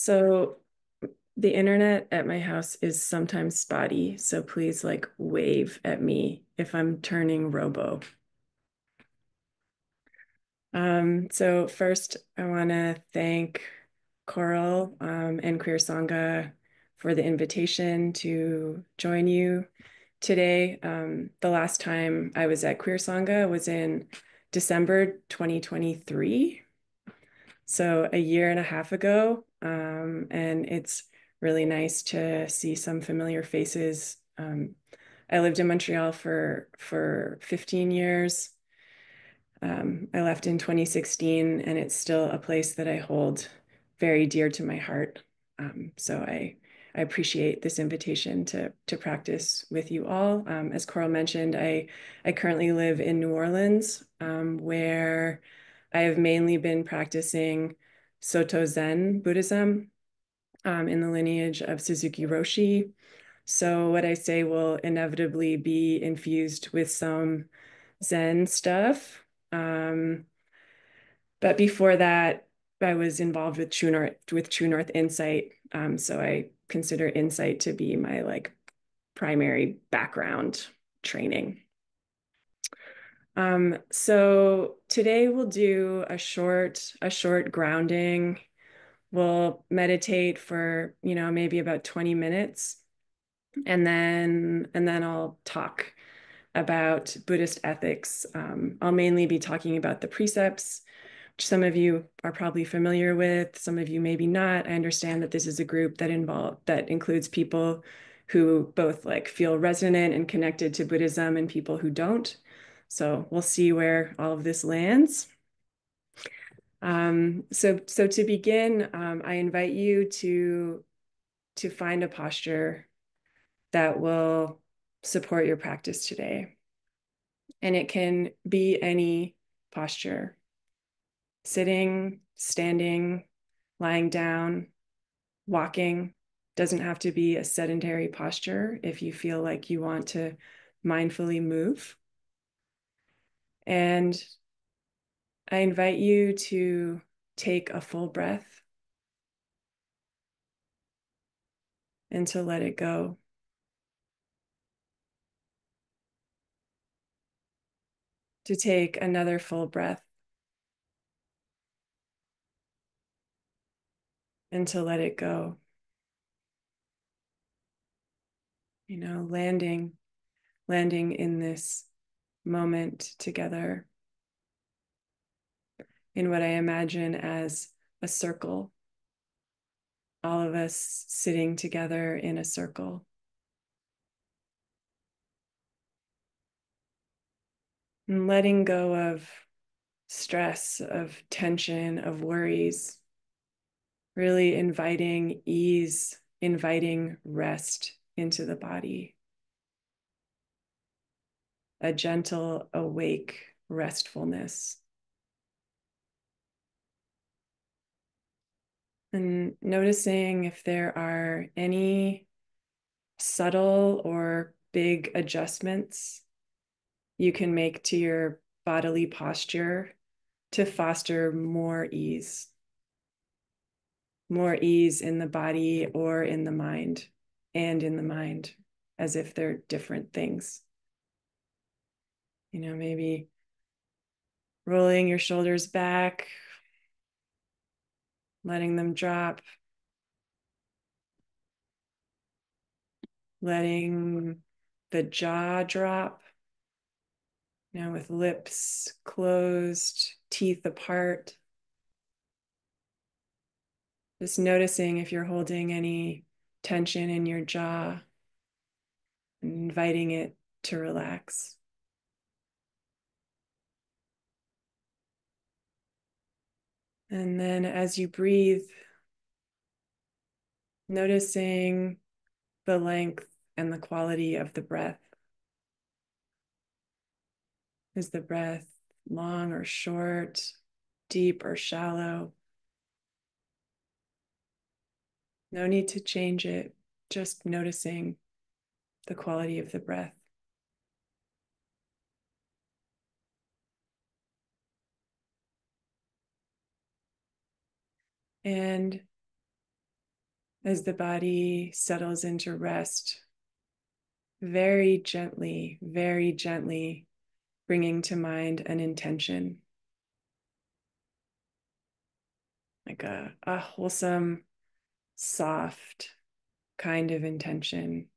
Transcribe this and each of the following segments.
So the internet at my house is sometimes spotty, so please like wave at me if I'm turning robo. So first I want to thank Coral and Queer Sangha for the invitation to join you today. The last time I was at Queer Sangha was in December 2023. So a year and a half ago, and it's really nice to see some familiar faces. I lived in Montreal for 15 years. I left in 2016, and it's still a place that I hold very dear to my heart. So I appreciate this invitation to practice with you all. As Coral mentioned, I currently live in New Orleans, where I have mainly been practicing Soto Zen Buddhism, in the lineage of Suzuki Roshi. So what I say will inevitably be infused with some Zen stuff. But before that, I was involved with True North Insight. So I consider insight to be my like primary background training. So today we'll do a short grounding. We'll meditate for, maybe about 20 minutes, and then I'll talk about Buddhist ethics. I'll mainly be talking about the precepts, which some of you are probably familiar with, some of you maybe not. I understand that this is a group that includes people who both like feel resonant and connected to Buddhism and people who don't. So we'll see where all of this lands. So to begin, I invite you to find a posture that will support your practice today. And it can be any posture: sitting, standing, lying down, walking. Doesn't have to be a sedentary posture if you feel like you want to mindfully move. And I invite you to take a full breath and to let it go. To take another full breath and to let it go. Landing in this moment together in what I imagine as a circle, all of us sitting together in a circle. And letting go of stress, of tension, of worries, really inviting ease, inviting rest into the body. A gentle, awake restfulness. And noticing if there are any subtle or big adjustments you can make to your bodily posture to foster more ease in the body or in the mind, and in the mind, as if they're different things. Maybe rolling your shoulders back, letting them drop, letting the jaw drop, with lips closed, teeth apart. Just noticing if you're holding any tension in your jaw and inviting it to relax. And then as you breathe, noticing the length and the quality of the breath. Is the breath long or short, deep or shallow? No need to change it, just noticing the quality of the breath. And As the body settles into rest, very gently bringing to mind an intention, like a wholesome, soft kind of intention.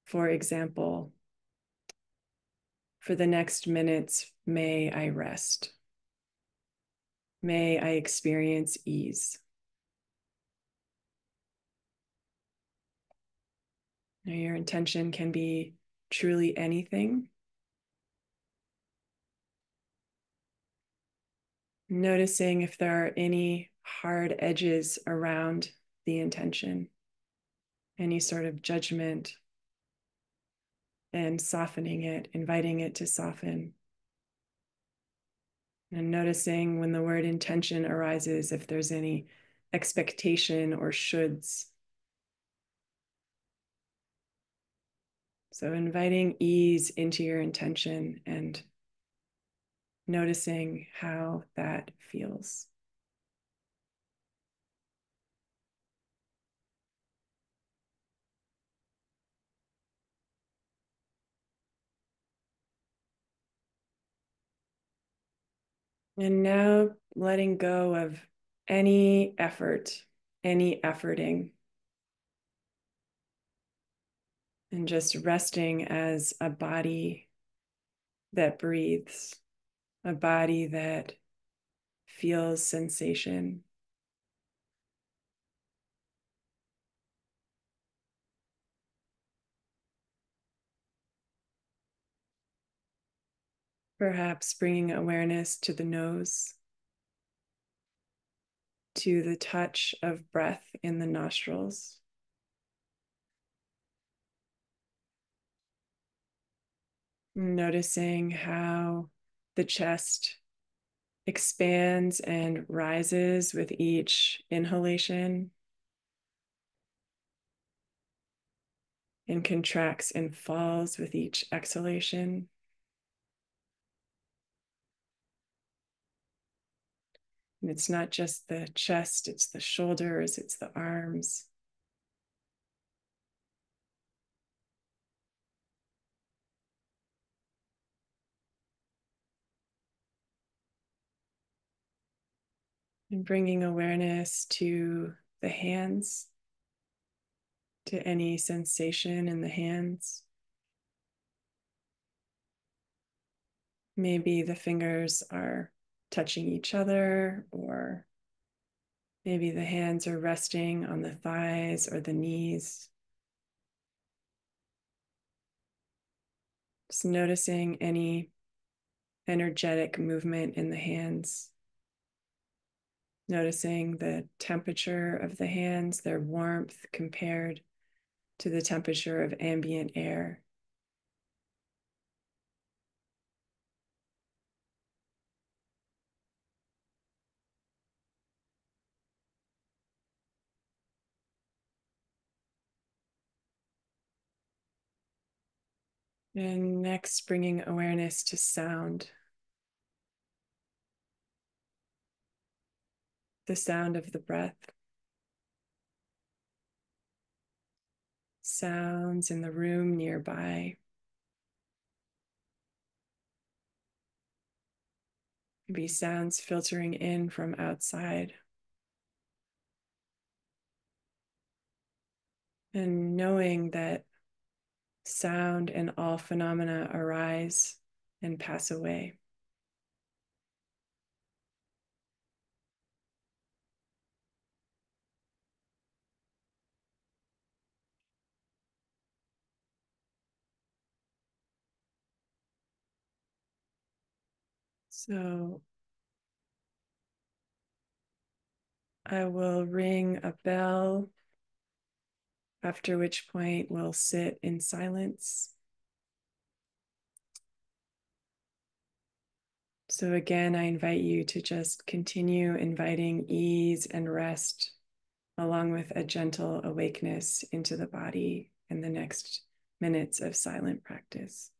For example, for the next minutes, may I rest. May I experience ease. Now, your intention can be truly anything. Noticing if there are any hard edges around the intention, any sort of judgment, and softening it, inviting it to soften. And noticing when the word intention arises, if there's any expectation or shoulds. So inviting ease into your intention and noticing how that feels. And now letting go of any effort, any efforting, and just resting as a body that breathes, a body that feels sensation. Perhaps bringing awareness to the nose, to the touch of breath in the nostrils. Noticing how the chest expands and rises with each inhalation and contracts and falls with each exhalation. And it's not just the chest, it's the shoulders, it's the arms. And bringing awareness to the hands, to any sensation in the hands. Maybe the fingers are touching each other, or maybe the hands are resting on the thighs or the knees. Just noticing any energetic movement in the hands. Noticing the temperature of the hands, their warmth compared to the temperature of ambient air. And next, bringing awareness to sound. The sound of the breath. Sounds in the room nearby. Maybe sounds filtering in from outside. And knowing that sound and all phenomena arise and pass away. So I will ring a bell, after which point we'll sit in silence. So again, I invite you to just continue inviting ease and rest, along with a gentle awakeness into the body in the next minutes of silent practice.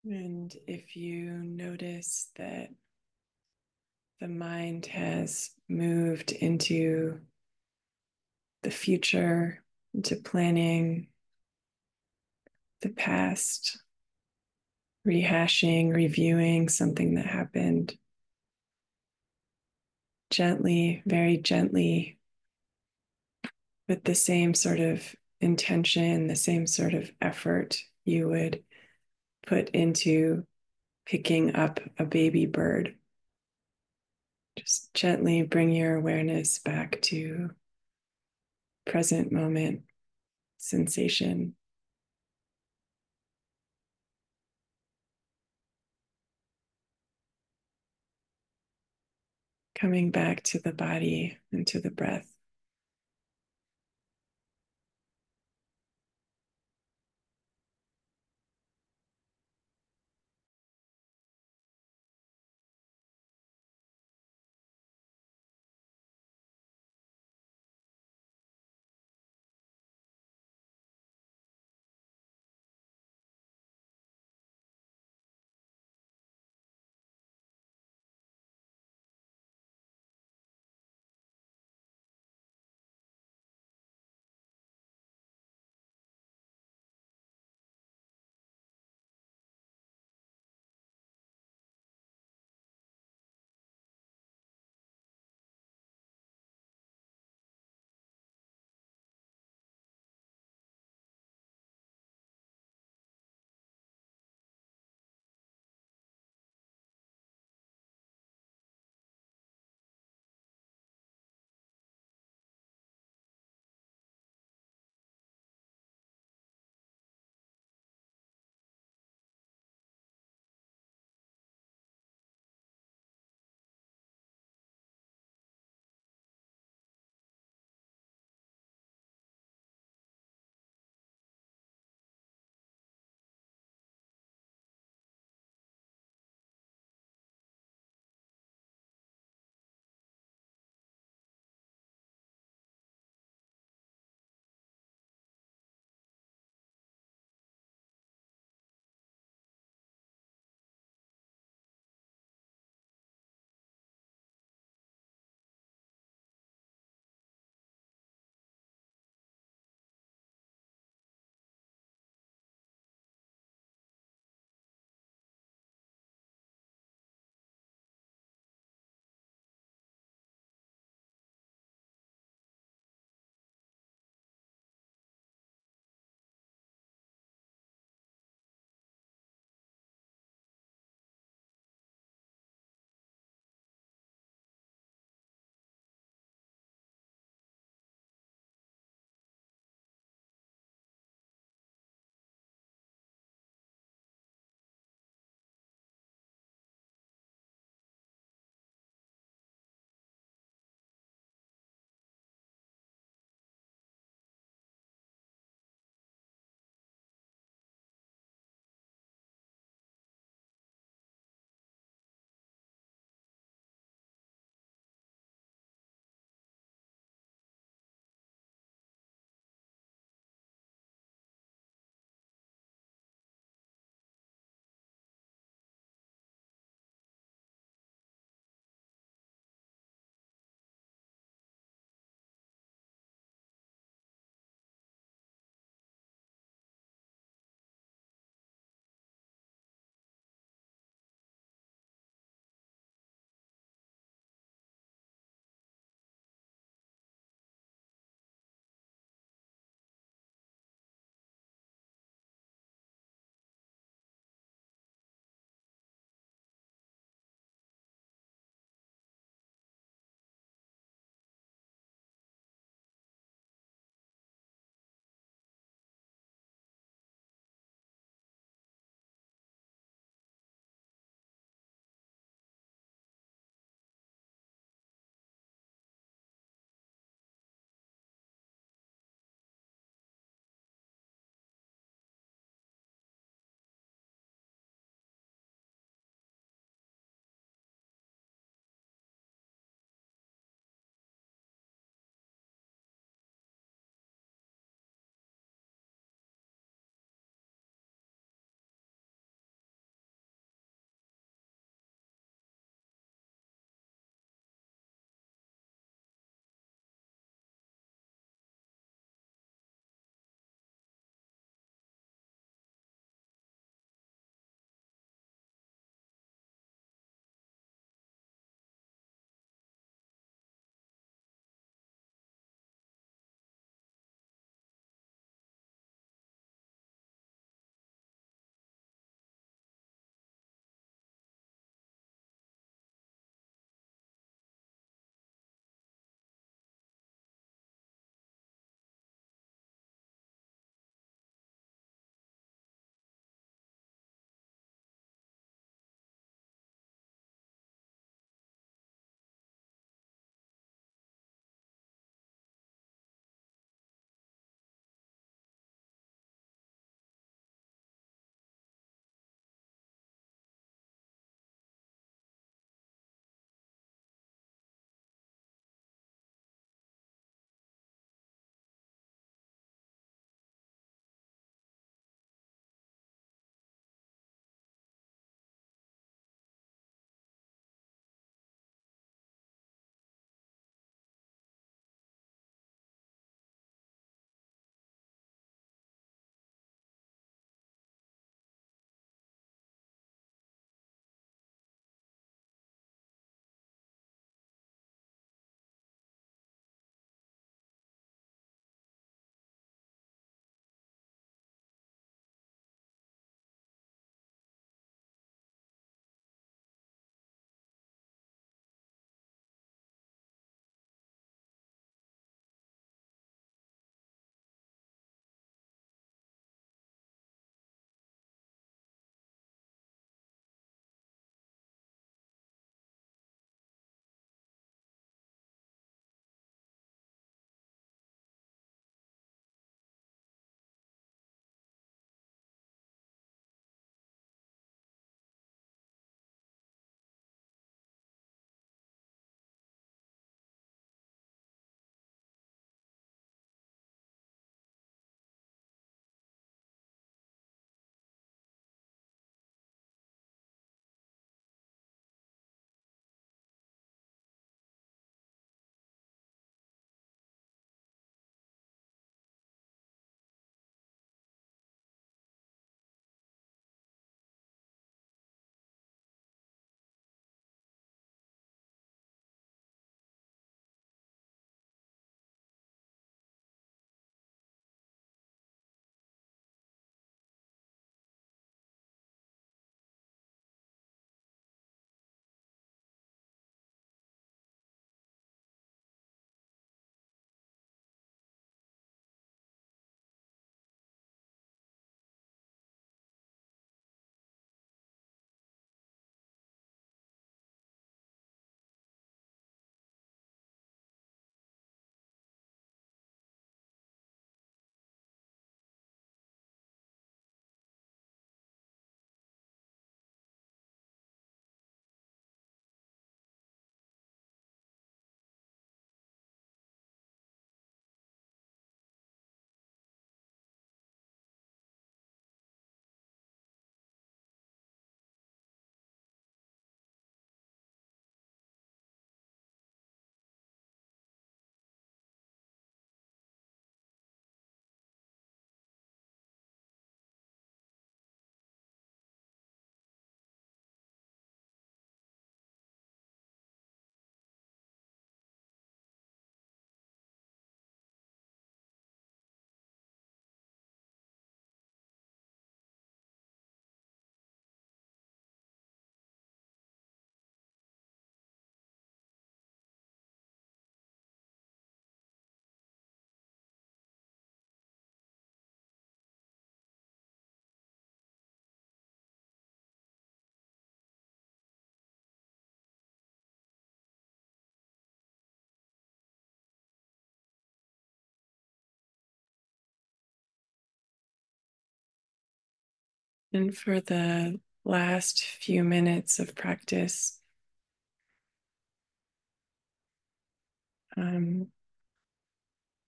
And if you notice that the mind has moved into the future, into planning the past, rehashing, reviewing something that happened, gently, very gently, with the same sort of intention, the same sort of effort you would put into picking up a baby bird. Just gently bring your awareness back to present moment sensation. Coming back to the body and to the breath. And for the last few minutes of practice,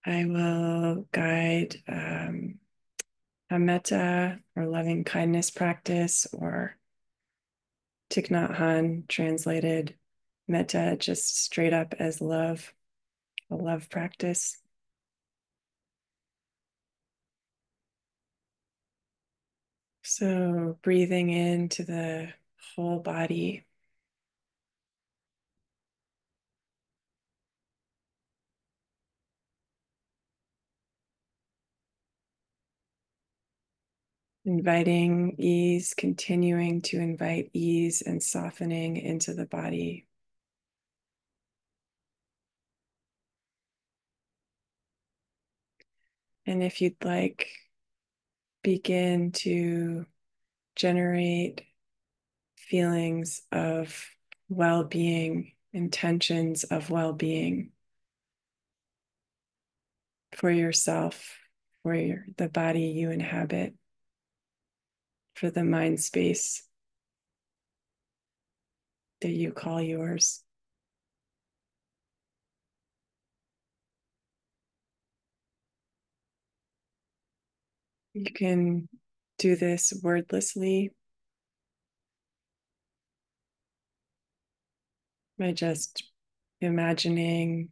I will guide a metta or loving kindness practice, or Thich Nhat Hanh translated metta just straight up as love, a love practice. So breathing into the whole body, inviting ease, continuing to invite ease and softening into the body. And if you'd like, begin to generate feelings of well-being, intentions of well-being for yourself, for the body you inhabit, for the mind space that you call yours. You can do this wordlessly by just imagining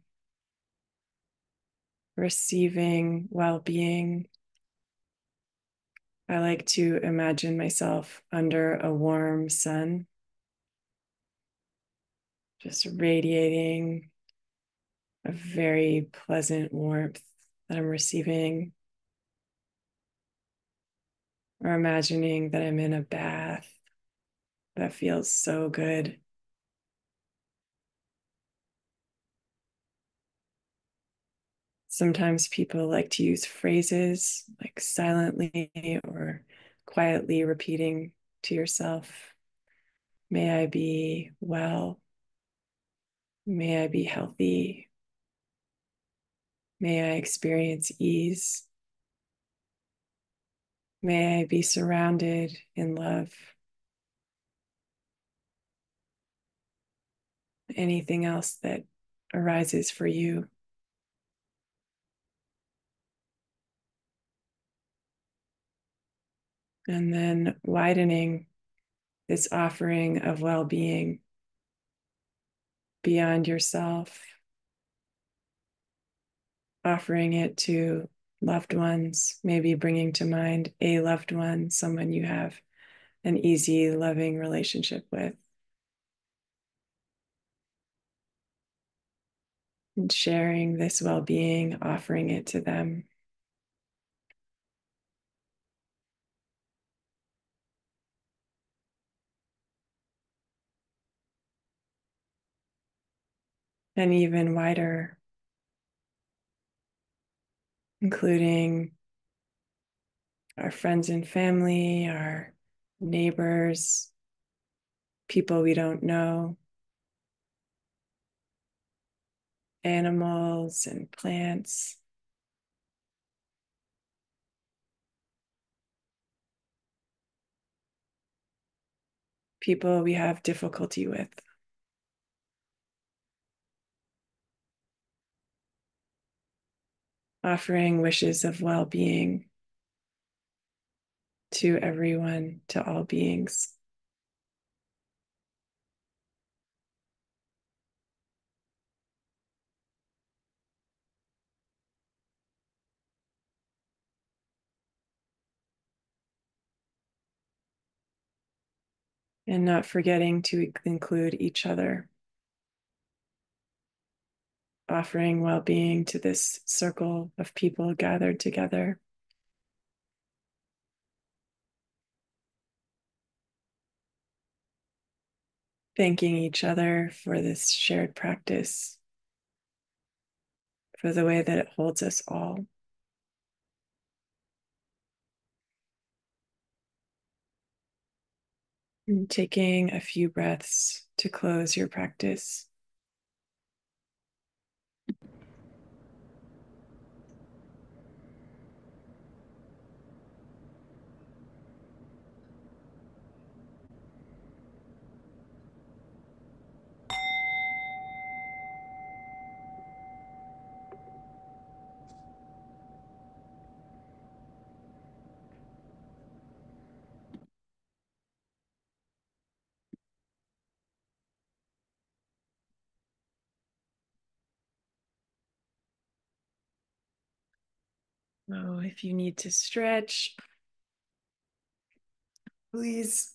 receiving well-being. I like to imagine myself under a warm sun, just radiating a very pleasant warmth that I'm receiving, or imagining that I'm in a bath that feels so good. Sometimes people like to use phrases like silently or quietly repeating to yourself, may I be well, may I be healthy, may I experience ease, may I be surrounded in love. Anything else that arises for you. And then widening this offering of well-being beyond yourself, offering it to loved ones, maybe bringing to mind a loved one, someone you have an easy, loving relationship with, and sharing this well-being, offering it to them. And even wider, including our friends and family, our neighbors, people we don't know, animals and plants, people we have difficulty with. Offering wishes of well-being to everyone, to all beings. And not forgetting to include each other, offering well-being to this circle of people gathered together. Thanking each other for this shared practice, for the way that it holds us all. And taking a few breaths to close your practice. So if you need to stretch, please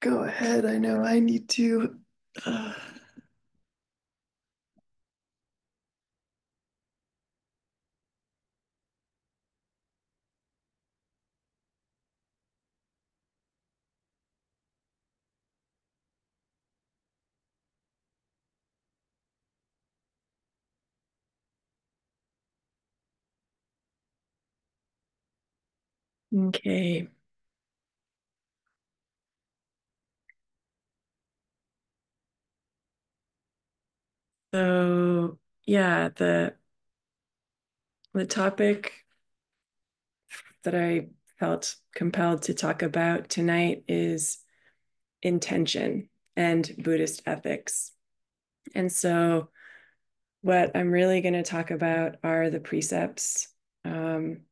go ahead. I know I need to. Okay. So yeah, the topic that I felt compelled to talk about tonight is intention and Buddhist ethics. And so what I'm really going to talk about are the precepts. Um,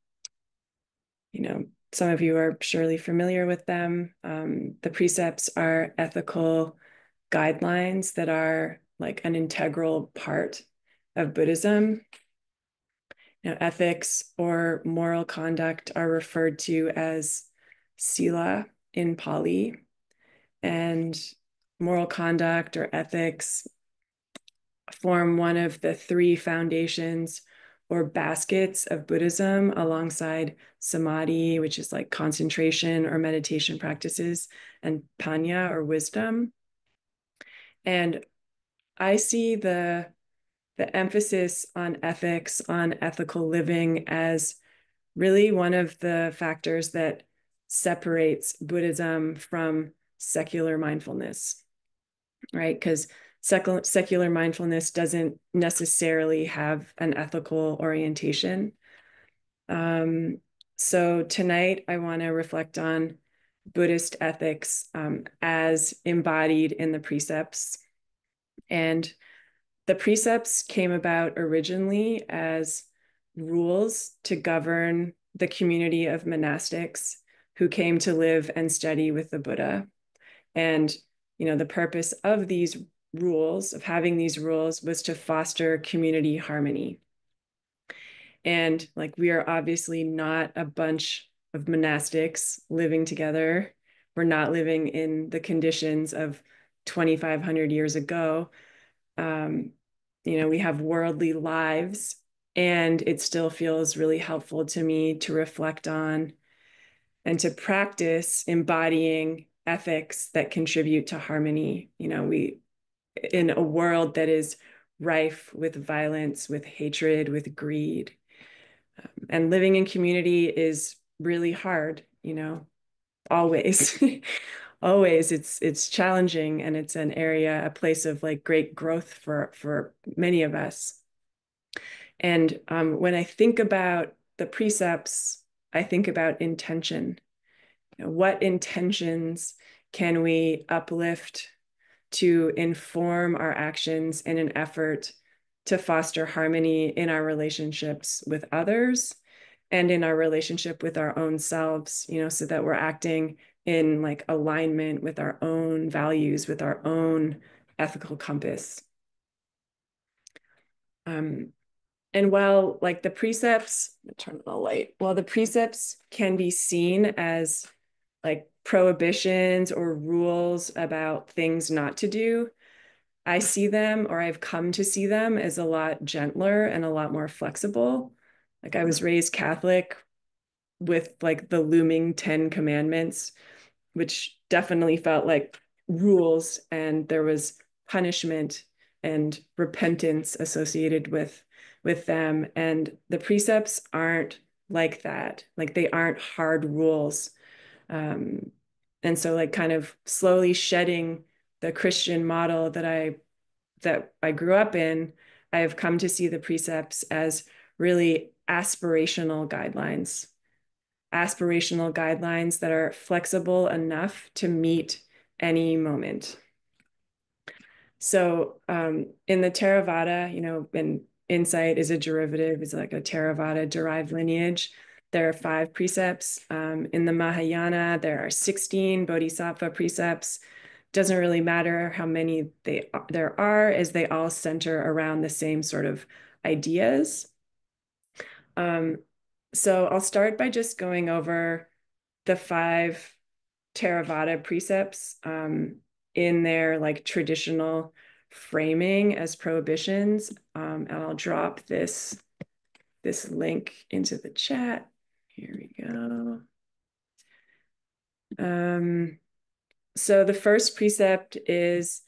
some of you are surely familiar with them. The precepts are ethical guidelines that are like an integral part of Buddhism. Ethics or moral conduct are referred to as sila in Pali, and moral conduct or ethics form one of the three foundations or baskets of Buddhism alongside samadhi, which is like concentration or meditation practices, and panya or wisdom. And I see the emphasis on ethics, on ethical living as really one of the factors that separates Buddhism from secular mindfulness, right? Because secular mindfulness doesn't necessarily have an ethical orientation. Um, so tonight, I want to reflect on Buddhist ethics as embodied in the precepts. And the precepts came about originally as rules to govern the community of monastics who came to live and study with the Buddha. And, the purpose of these rules, of having these rules, was to foster community harmony. And like, we are obviously not a bunch of monastics living together. We're not living in the conditions of 2,500 years ago. Um, we have worldly lives, and it still feels really helpful to me to reflect on and to practice embodying ethics that contribute to harmony. We, in a world that is rife with violence, with hatred, with greed, and living in community is really hard, always. Always it's challenging, and it's an area, a place of like great growth for many of us. And when I think about the precepts, I think about intention. What intentions can we uplift to inform our actions in an effort to foster harmony in our relationships with others and in our relationship with our own selves, so that we're acting in like alignment with our own values, with our own ethical compass. And while like the precepts, turn on the light, while the precepts can be seen as like prohibitions or rules about things not to do, I see them, or I've come to see them, as a lot gentler and a lot more flexible. Like, I was raised Catholic with like the looming 10 commandments, which definitely felt like rules, and there was punishment and repentance associated with them. And the precepts aren't like that. Like, they aren't hard rules. And so like kind of slowly shedding the Christian model that I grew up in, I have come to see the precepts as really aspirational guidelines that are flexible enough to meet any moment. So in the Theravada, and insight is a derivative, is like a Theravada derived lineage. There are 5 precepts. In the Mahayana, there are 16 Bodhisattva precepts. Doesn't really matter how many there are, as they all center around the same sort of ideas. Um, so I'll start by just going over the five Theravada precepts in their like traditional framing as prohibitions. And I'll drop this link into the chat. Here we go. So the first precept is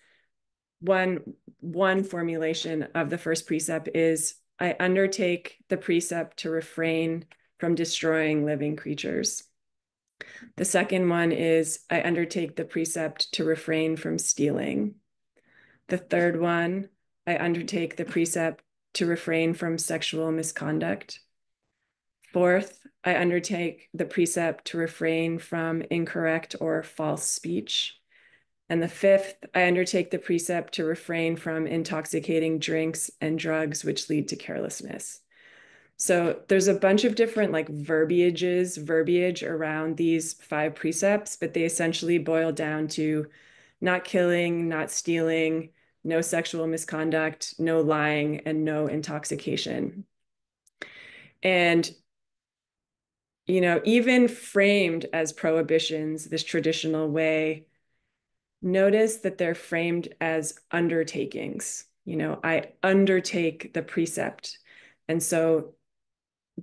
one formulation of the first precept is I undertake the precept to refrain from destroying living creatures. The second one is I undertake the precept to refrain from stealing. The third one, I undertake the precept to refrain from sexual misconduct. Fourth, I undertake the precept to refrain from incorrect or false speech. And the fifth, I undertake the precept to refrain from intoxicating drinks and drugs which lead to carelessness. So there's a bunch of different like verbiage around these five precepts, but they essentially boil down to not killing, not stealing, no sexual misconduct, no lying, and no intoxication. And, you know, even framed as prohibitions, this traditional way, notice that they're framed as undertakings. You know, I undertake the precept. And so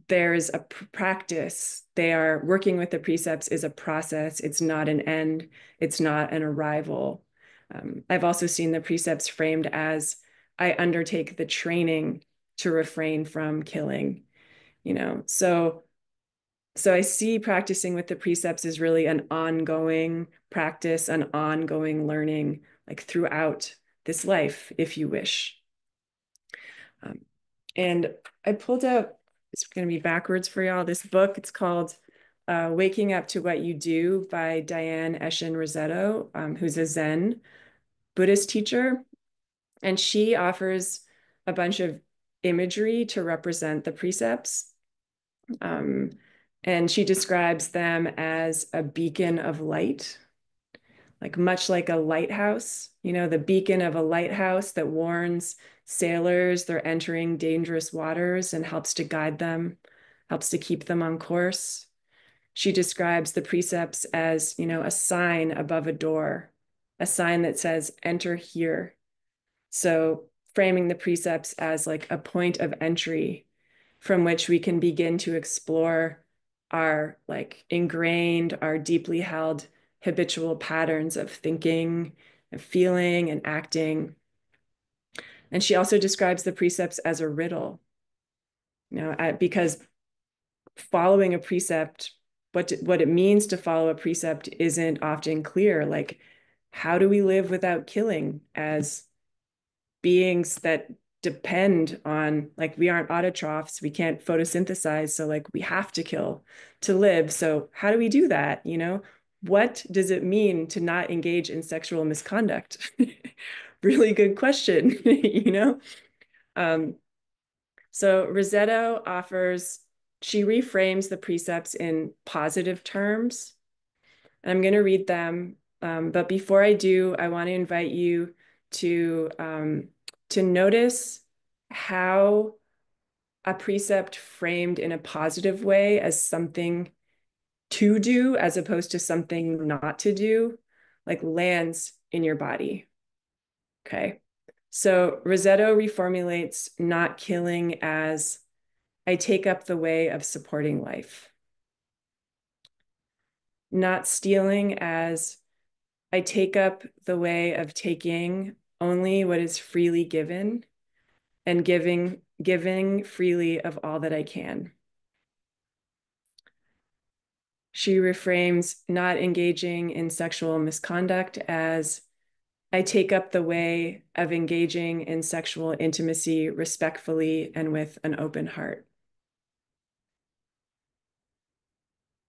there's a practice. They are working with the precepts is a process. It's not an end. It's not an arrival. I've also seen the precepts framed as I undertake the training to refrain from killing, you know. So I see practicing with the precepts is really an ongoing practice, an ongoing learning, like throughout this life, if you wish. And I pulled out, it's going to be backwards for y'all, this book. It's called Waking Up to What You Do by Diane Eshin Rossetto, who's a Zen Buddhist teacher. And she offers a bunch of imagery to represent the precepts. And she describes them as a beacon of light, like much like a lighthouse, you know, the beacon of a lighthouse that warns sailors they're entering dangerous waters and helps to guide them, helps to keep them on course. She describes the precepts as, you know, a sign above a door, a sign that says, enter here. So framing the precepts as like a point of entry from which we can begin to explore our like ingrained, our deeply held habitual patterns of thinking and feeling and acting. And she also describes the precepts as a riddle, you know, because following a precept, what it means to follow a precept isn't often clear. Like, how do we live without killing as beings that depend on, like, we aren't autotrophs, we can't photosynthesize, so like we have to kill to live. So how do we do that? You know, what does it mean to not engage in sexual misconduct? Really good question. You know. So Rossetto offers, she reframes the precepts in positive terms. And I'm going to read them. But before I do, I want to invite you to notice how a precept framed in a positive way as something to do as opposed to something not to do, like lands in your body. Okay. So Rossetto reformulates not killing as I take up the way of supporting life. Not stealing as I take up the way of taking only what is freely given and giving freely of all that I can. She reframes not engaging in sexual misconduct as I take up the way of engaging in sexual intimacy respectfully and with an open heart.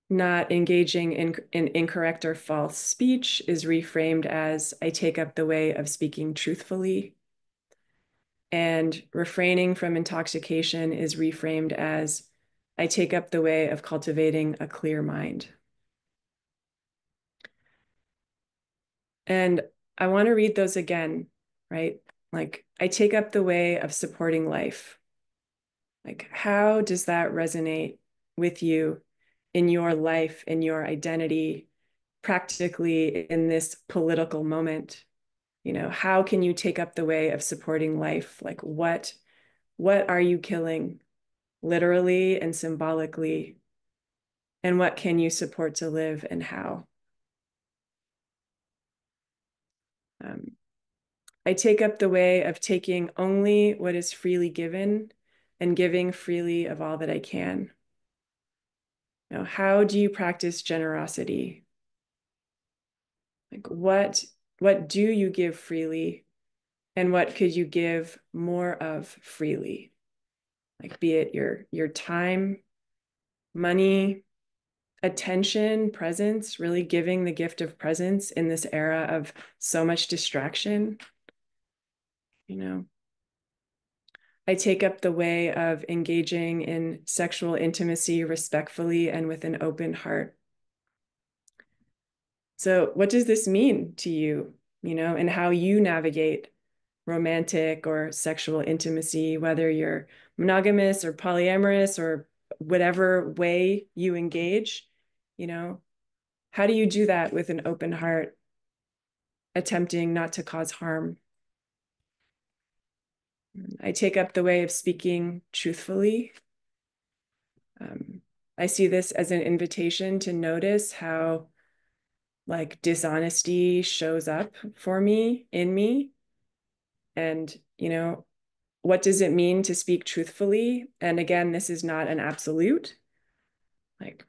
Not engaging in incorrect or false speech is reframed as I take up the way of speaking truthfully. And refraining from intoxication is reframed as I take up the way of cultivating a clear mind. And I want to read those again, right? Like, I take up the way of supporting life. Like, how does that resonate with you in your life, in your identity, practically in this political moment? You know, how can you take up the way of supporting life? Like, what are you killing literally and symbolically? And what can you support to live and how? Um, I take up the way of taking only what is freely given and giving freely of all that I can. Now, how do you practice generosity? Like what do you give freely and what could you give more of freely? Like be it your time, money, attention, presence, really giving the gift of presence in this era of so much distraction, you know. I take up the way of engaging in sexual intimacy respectfully and with an open heart. So, what does this mean to you, you know, and how you navigate romantic or sexual intimacy, whether you're monogamous or polyamorous or whatever way you engage, you know, how do you do that with an open heart, attempting not to cause harm? I take up the way of speaking truthfully. Um, I see this as an invitation to notice how like dishonesty shows up for me in me. And, you know, what does it mean to speak truthfully? And again, this is not an absolute. Like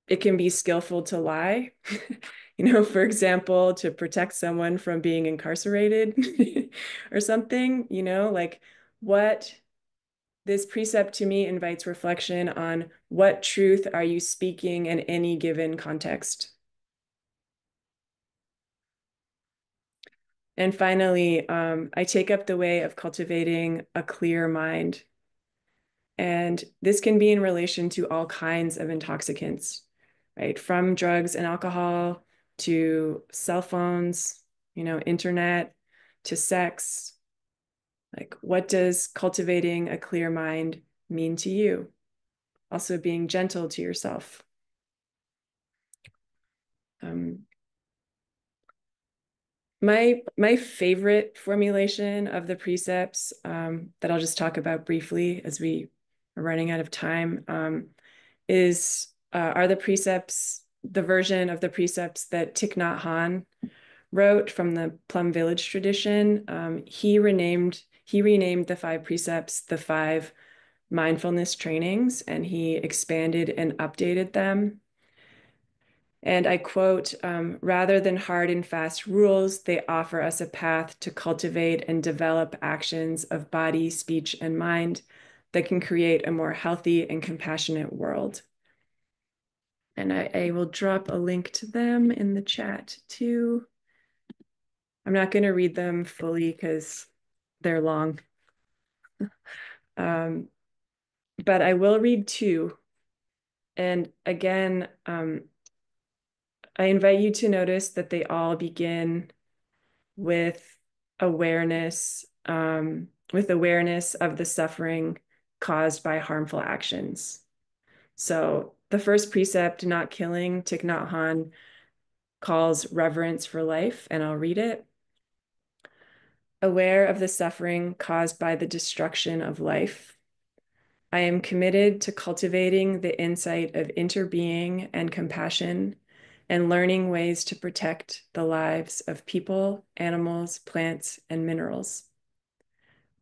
it can be skillful to lie, you know, for example, to protect someone from being incarcerated or something, you know, like what this precept to me invites reflection on what truth are you speaking in any given context. And finally, I take up the way of cultivating a clear mind. And this can be in relation to all kinds of intoxicants, right? From drugs and alcohol to cell phones, you know, internet to sex. Like, what does cultivating a clear mind mean to you? Also, being gentle to yourself. Um, my favorite formulation of the precepts that I'll just talk about briefly as we are running out of time is are the precepts, the version of the precepts that Thich Nhat Hanh wrote from the Plum Village tradition. He renamed the five precepts the five mindfulness trainings, and he expanded and updated them. And I quote, rather than hard and fast rules, they offer us a path to cultivate and develop actions of body, speech, and mind that can create a more healthy and compassionate world. And I will drop a link to them in the chat too. I'm not going to read them fully because they're long. Um, but I will read two. And again, I invite you to notice that they all begin with awareness of the suffering caused by harmful actions. So the first precept, not killing, Thich Nhat Hanh calls reverence for life, and I'll read it. Aware of the suffering caused by the destruction of life, I am committed to cultivating the insight of interbeing and compassion and learning ways to protect the lives of people, animals, plants, and minerals.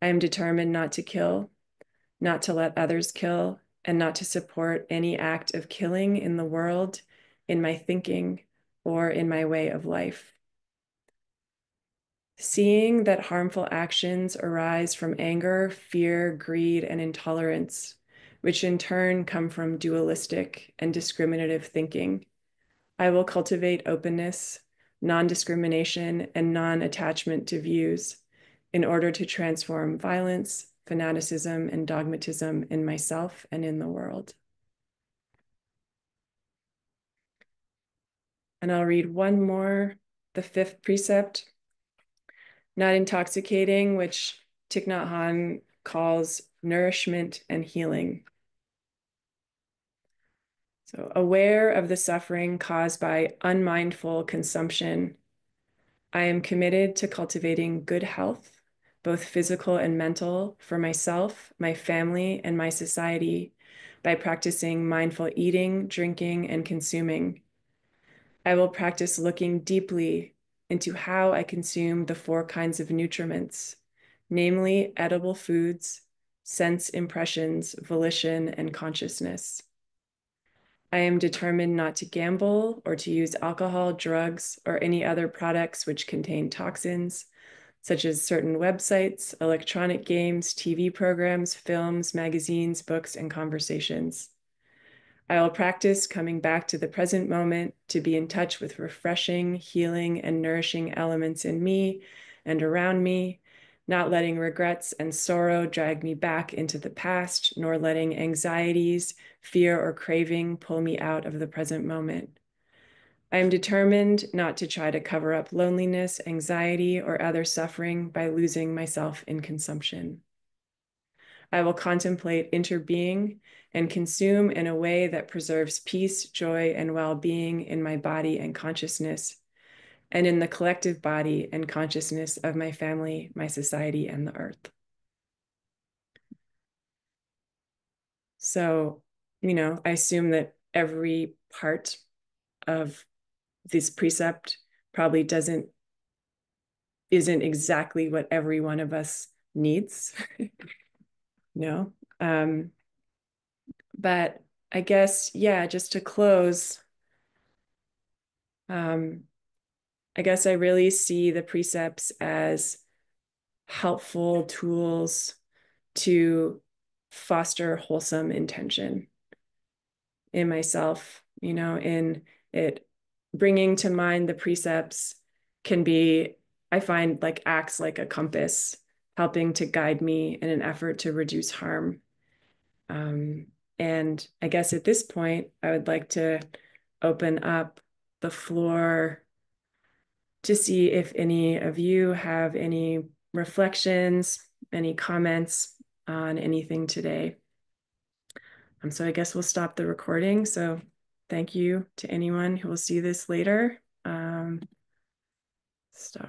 I am determined not to kill, not to let others kill, and not to support any act of killing in the world, in my thinking, or in my way of life. Seeing that harmful actions arise from anger, fear, greed, and intolerance, which in turn come from dualistic and discriminative thinking, I will cultivate openness, non-discrimination, and non-attachment to views in order to transform violence, fanaticism, and dogmatism in myself and in the world. And I'll read one more, the fifth precept, not intoxicating, which Thich Nhat Hanh calls nourishment and healing. So, aware of the suffering caused by unmindful consumption, I am committed to cultivating good health, both physical and mental, for myself, my family, and my society by practicing mindful eating, drinking, and consuming. I will practice looking deeply into how I consume the 4 kinds of nutriments, namely edible foods, sense impressions, volition, and consciousness. I am determined not to gamble or to use alcohol, drugs, or any other products which contain toxins, such as certain websites, electronic games, TV programs, films, magazines, books, and conversations. I will practice coming back to the present moment to be in touch with refreshing, healing, and nourishing elements in me and around me, not letting regrets and sorrow drag me back into the past, nor letting anxieties, fear, or craving pull me out of the present moment. I am determined not to try to cover up loneliness, anxiety, or other suffering by losing myself in consumption. I will contemplate interbeing and consume in a way that preserves peace, joy, and well-being in my body and consciousness, and in the collective body and consciousness of my family, my society, and the earth. So, I assume that every part of this precept probably isn't exactly what every one of us needs. No. But I guess, yeah, just to close, I guess I really see the precepts as helpful tools to foster wholesome intention in myself, in it. Bringing to mind the precepts can be, I find, like acts like a compass, helping to guide me in an effort to reduce harm. And I guess at this point, I would like to open up the floor to see if any of you have any reflections, any comments on anything today. So I guess we'll stop the recording. So thank you to anyone who will see this later. Stop.